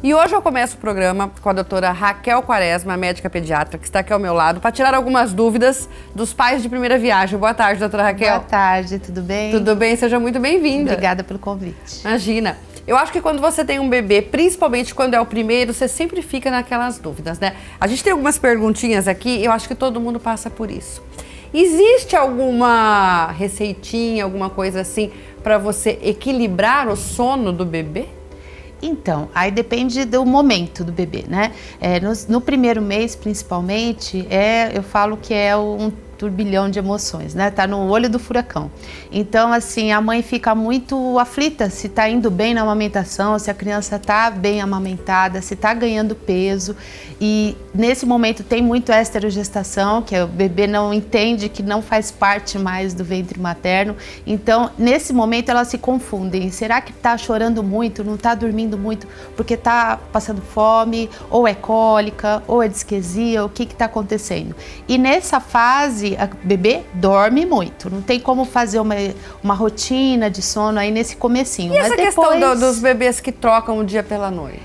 E hoje eu começo o programa com a doutora Raquel Quaresma, médica pediatra, que está aqui ao meu lado, para tirar algumas dúvidas dos pais de primeira viagem. Boa tarde, doutora Raquel. Boa tarde, tudo bem? Tudo bem, seja muito bem-vinda. Obrigada pelo convite. Imagina. Eu acho que quando você tem um bebê, principalmente quando é o primeiro, você sempre fica naquelas dúvidas, né? A gente tem algumas perguntinhas aqui, eu acho que todo mundo passa por isso. Existe alguma receitinha, alguma coisa assim, para você equilibrar o sono do bebê? Então, aí depende do momento do bebê, né? No primeiro mês, principalmente, eu falo que é um turbilhão de emoções, né? Tá no olho do furacão. Então, assim, a mãe fica muito aflita se tá indo bem na amamentação, se a criança tá bem amamentada, se tá ganhando peso. E nesse momento tem muito esterogestação, que o bebê não entende que não faz parte mais do ventre materno. Então, nesse momento elas se confundem. Será que tá chorando muito, não tá dormindo muito porque tá passando fome, ou é cólica, ou é disquesia, o que que tá acontecendo? E nessa fase, a bebê dorme muito, não tem como fazer uma rotina de sono aí nesse comecinho. E essa questão dos bebês que trocam o dia pela noite?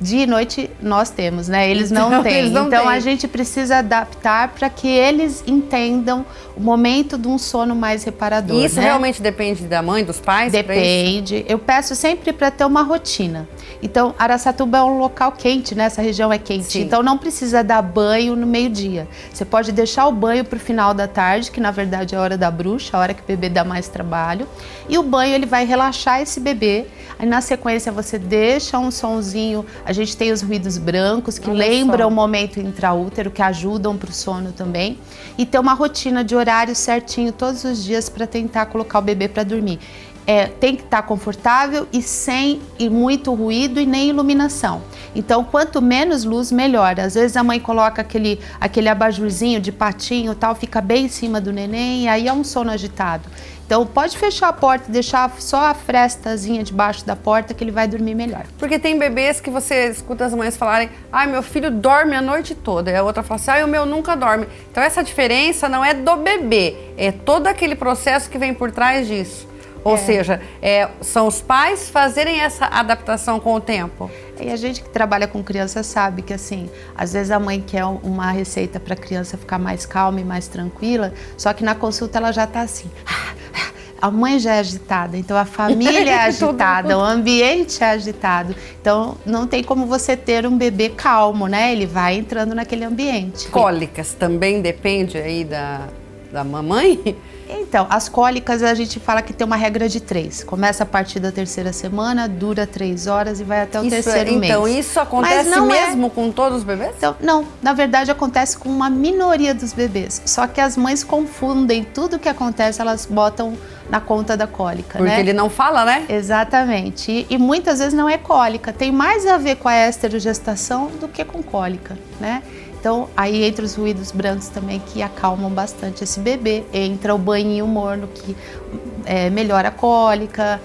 Dia e noite nós temos, né? Eles não têm. Então a gente precisa adaptar para que eles entendam o momento de um sono mais reparador. E isso né? Realmente depende da mãe, dos pais? Depende. Eu peço sempre para ter uma rotina. Então, Araçatuba é um local quente, né? Essa região é quente. Sim. Então, não precisa dar banho no meio-dia. Você pode deixar o banho para o final da tarde, que na verdade é a hora da bruxa, a hora que o bebê dá mais trabalho. E o banho, ele vai relaxar esse bebê. Aí, na sequência, você deixa um sonzinho. A gente tem os ruídos brancos, que lembram o momento intraútero, que ajudam para o sono também. E ter uma rotina de horário certinho todos os dias para tentar colocar o bebê para dormir. Tem que estar confortável e sem muito ruído e nem iluminação. Então, quanto menos luz, melhor. Às vezes a mãe coloca aquele abajurzinho de patinho, tal, fica bem em cima do neném e aí é um sono agitado. Então, pode fechar a porta e deixar só a frestazinha debaixo da porta que ele vai dormir melhor. Porque tem bebês que você escuta as mães falarem: ai, meu filho dorme a noite toda. E a outra fala assim: ai, o meu nunca dorme. Então, essa diferença não é do bebê, é todo aquele processo que vem por trás disso. Ou seja, são os pais fazerem essa adaptação com o tempo. E a gente que trabalha com criança sabe que, assim, às vezes a mãe quer uma receita para a criança ficar mais calma e mais tranquila, só que na consulta ela já está assim. A mãe já é agitada, então a família é agitada, o ambiente é agitado. Então não tem como você ter um bebê calmo, né? Ele vai entrando naquele ambiente. Cólicas também depende aí da mamãe? Então, as cólicas a gente fala que tem uma regra de 3. Começa a partir da 3ª semana, dura 3 horas e vai até o 3º mês. Então, isso acontece mesmo com todos os bebês? Então, não, na verdade acontece com uma minoria dos bebês. Só que as mães confundem tudo que acontece, elas botam na conta da cólica, Porque ele não fala, né? Exatamente. E muitas vezes não é cólica. Tem mais a ver com a esterogestação do que com cólica, né? Então, aí entra os ruídos brancos também que acalmam bastante esse bebê. Entra o banhinho morno que melhora a cólica,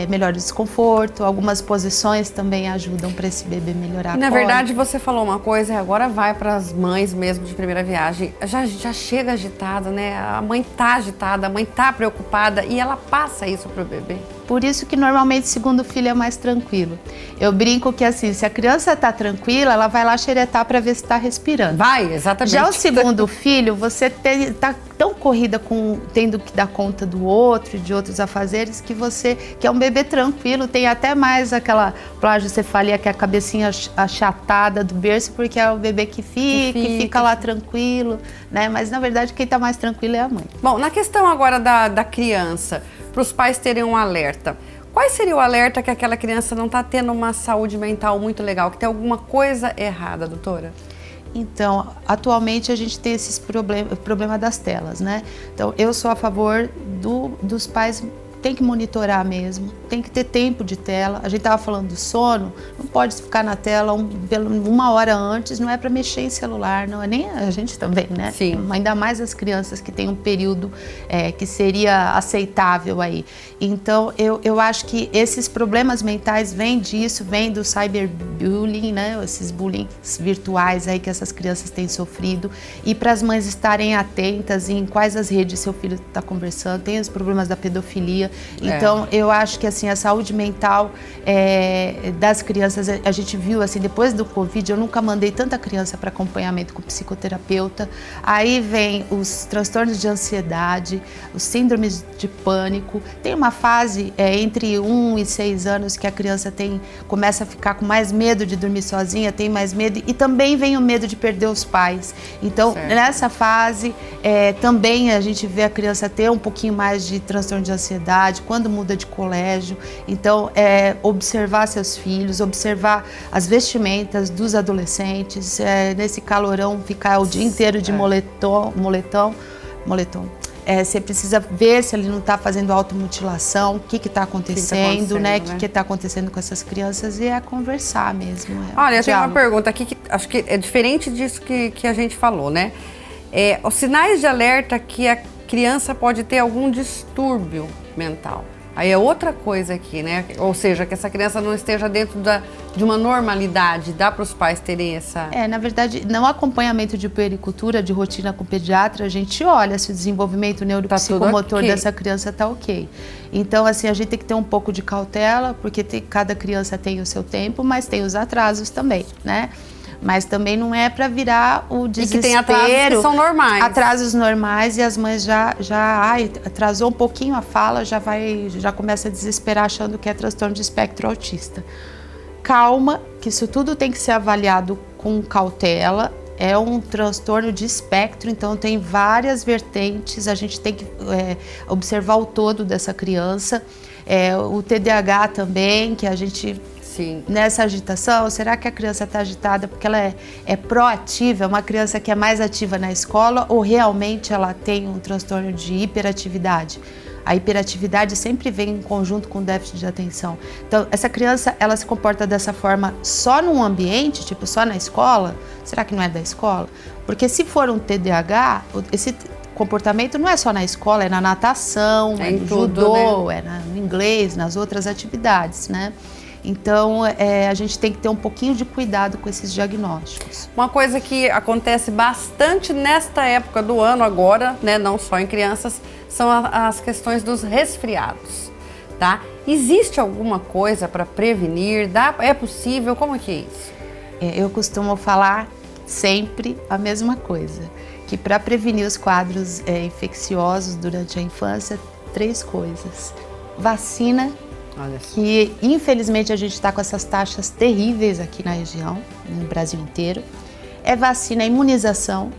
melhora o desconforto. Algumas posições também ajudam para esse bebê melhorar a cólica. Na verdade, você falou uma coisa e agora vai para as mães mesmo de primeira viagem. Já chega agitada, né? A mãe tá agitada, a mãe tá preocupada e ela passa isso pro bebê. Por isso que normalmente o segundo filho é mais tranquilo. Eu brinco que assim, se a criança tá tranquila, ela vai lá xeretar para ver se tá respirando. Vai, exatamente. Já o segundo filho, você tá tão corrida com tendo que dar conta do outro e de outros afazeres que é um bebê tranquilo, tem até mais aquela plagiocefalia, que é a cabecinha achatada do berço, porque é o bebê que fica lá tranquilo, né? Mas na verdade quem tá mais tranquilo é a mãe. Bom, na questão agora da criança, para os pais terem um alerta. Qual seria o alerta que aquela criança não está tendo uma saúde mental muito legal, que tem alguma coisa errada, doutora? Então, atualmente a gente tem esses problema das telas, né? Então, eu sou a favor dos pais tem que monitorar mesmo, tem que ter tempo de tela. A gente estava falando do sono, não pode ficar na tela uma hora antes, não é para mexer em celular, não é nem a gente também, né? Sim. Ainda mais as crianças que têm um período que seria aceitável aí. Então, eu acho que esses problemas mentais vêm disso, vêm do cyberbullying, né? Esses bullying virtuais aí que essas crianças têm sofrido. E para as mães estarem atentas em quais as redes seu filho está conversando, tem os problemas da pedofilia. Então, eu acho que assim, a saúde mental das crianças, a gente viu assim, depois do Covid, eu nunca mandei tanta criança para acompanhamento com psicoterapeuta. Aí vem os transtornos de ansiedade, os síndromes de pânico. Tem uma fase entre 1 e 6 anos que a criança começa a ficar com mais medo de dormir sozinha, tem mais medo, e também vem o medo de perder os pais. Então, nessa fase, também a gente vê a criança ter um pouquinho mais de transtorno de ansiedade, quando muda de colégio. Então, observar seus filhos, observar as vestimentas dos adolescentes, nesse calorão, ficar o dia inteiro de moletom. Você precisa ver se ele não está fazendo automutilação, o que está acontecendo, o que está acontecendo com essas crianças, e conversar mesmo. Olha, eu tenho uma pergunta aqui que acho que é diferente disso que a gente falou, né? Os sinais de alerta que a criança pode ter algum distúrbio mental. Aí é outra coisa aqui, né? Ou seja, que essa criança não esteja dentro de uma normalidade. Dá para os pais terem essa... Na verdade, no acompanhamento de puericultura, de rotina com o pediatra, a gente olha se o desenvolvimento neuropsicomotor dessa criança está ok. Então, assim, a gente tem que ter um pouco de cautela, porque cada criança tem o seu tempo, mas tem os atrasos também, né? Mas também não é para virar o desespero. E que tem atrasos que são normais. Atrasos normais, e as mães já atrasou um pouquinho a fala, já começa a desesperar achando que é transtorno de espectro autista. Calma, que isso tudo tem que ser avaliado com cautela. É um transtorno de espectro, então tem várias vertentes, a gente tem que observar o todo dessa criança. O TDAH também, que a gente... Sim. Nessa agitação, será que a criança está agitada porque ela é proativa, é uma criança que é mais ativa na escola, ou realmente ela tem um transtorno de hiperatividade? A hiperatividade sempre vem em conjunto com déficit de atenção. Então, essa criança, ela se comporta dessa forma só num ambiente, tipo só na escola? Será que não é da escola? Porque se for um TDAH, esse comportamento não é só na escola, é na natação, é no judô, né? No inglês, nas outras atividades, né? Então, a gente tem que ter um pouquinho de cuidado com esses diagnósticos. Uma coisa que acontece bastante nesta época do ano agora, né, não só em crianças, são as questões dos resfriados, tá? Existe alguma coisa para prevenir? É possível? Como que é isso? Eu costumo falar sempre a mesma coisa, que para prevenir os quadros infecciosos durante a infância, 3 coisas. Vacina, que infelizmente a gente está com essas taxas terríveis aqui na região, no Brasil inteiro. Vacina, imunização,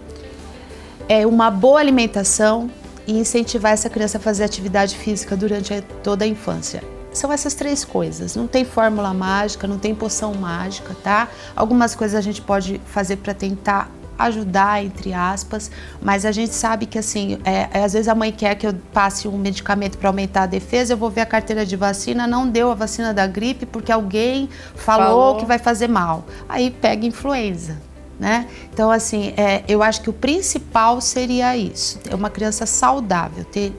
uma boa alimentação e incentivar essa criança a fazer atividade física durante toda a infância. São essas 3 coisas, não tem fórmula mágica, não tem poção mágica, tá? Algumas coisas a gente pode fazer para tentar ajudar, entre aspas, mas a gente sabe que assim, às vezes a mãe quer que eu passe um medicamento para aumentar a defesa, eu vou ver a carteira de vacina, não deu a vacina da gripe porque alguém falou que vai fazer mal, aí pega influenza, né? Então assim, eu acho que o principal seria isso, ter uma criança saudável, ter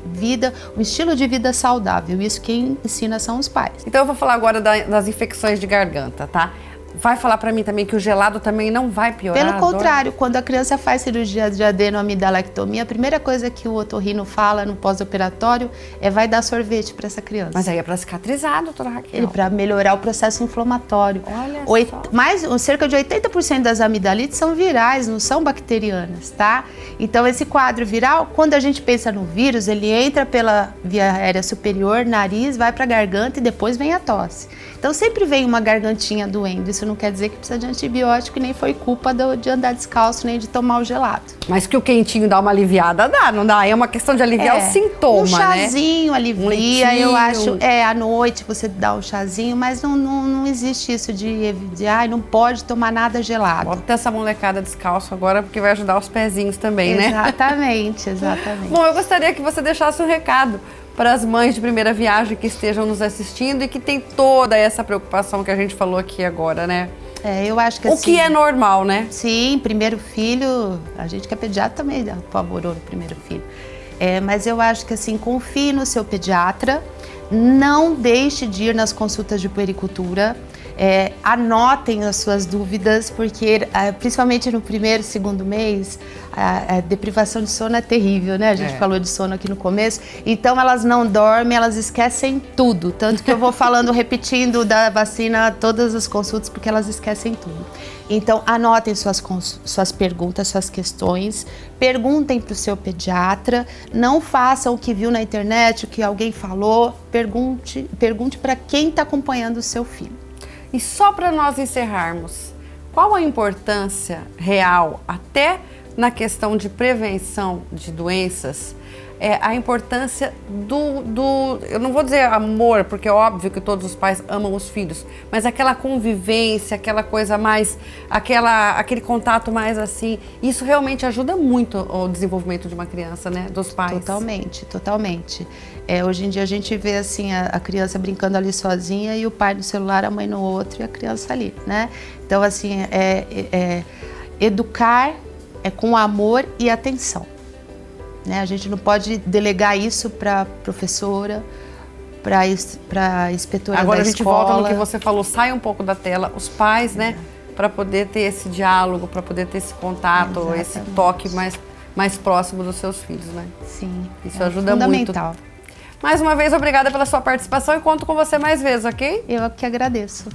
um estilo de vida saudável, isso quem ensina são os pais. Então eu vou falar agora das infecções de garganta, tá? Vai falar para mim também que o gelado também não vai piorar? Pelo contrário, quando a criança faz cirurgia de adenoamidalectomia, a primeira coisa que o otorrino fala no pós-operatório vai dar sorvete para essa criança. Mas aí é para cicatrizar, doutora Raquel. Para melhorar o processo inflamatório. Olha só. Cerca de 80% das amidalites são virais, não são bacterianas, tá? Então esse quadro viral, quando a gente pensa no vírus, ele entra pela via aérea superior, nariz, vai para a garganta e depois vem a tosse. Então sempre vem uma gargantinha doendo. Isso não quer dizer que precisa de antibiótico e nem foi culpa de andar descalço nem de tomar o gelado. Mas que o quentinho dá uma aliviada, dá, não dá? É uma questão de aliviar o sintoma, um chazinho, né? Alivia, um eu acho. À noite você dá um chazinho, mas não existe isso de não pode tomar nada gelado. Bota essa molecada descalço agora, porque vai ajudar os pezinhos também, né? Exatamente, exatamente. Bom, eu gostaria que você deixasse um recado para as mães de primeira viagem que estejam nos assistindo e que tem toda essa preocupação que a gente falou aqui agora, né? Eu acho que o que é normal, né? Sim, primeiro filho, a gente que é pediatra também apavorou o primeiro filho. Mas eu acho que assim, confie no seu pediatra, não deixe de ir nas consultas de puericultura. Anotem as suas dúvidas, porque principalmente no primeiro, segundo mês, a deprivação de sono é terrível, né? A gente falou de sono aqui no começo. Então elas não dormem, elas esquecem tudo. Tanto que eu vou falando, repetindo da vacina todas as consultas, porque elas esquecem tudo. Então anotem suas perguntas, suas questões, perguntem para o seu pediatra, não façam o que viu na internet, o que alguém falou, pergunte para quem está acompanhando o seu filho. E só para nós encerrarmos, qual a importância real, até na questão de prevenção de doenças, a importância eu não vou dizer amor, porque é óbvio que todos os pais amam os filhos, mas aquela convivência, aquela coisa mais, aquele contato mais assim, isso realmente ajuda muito o desenvolvimento de uma criança, né, dos pais. Totalmente, totalmente. Hoje em dia a gente vê assim, a criança brincando ali sozinha e o pai no celular, a mãe no outro e a criança ali, né? Então assim, educar com amor e atenção. Né? A gente não pode delegar isso para professora, para inspetora Agora da escola. A gente volta no que você falou, sai um pouco da tela, os pais, né, para poder ter esse diálogo, para poder ter esse contato, esse toque mais próximo dos seus filhos, né? Sim. Isso ajuda fundamental. Muito. Mais uma vez, obrigada pela sua participação e conto com você mais vezes, ok? Eu que agradeço.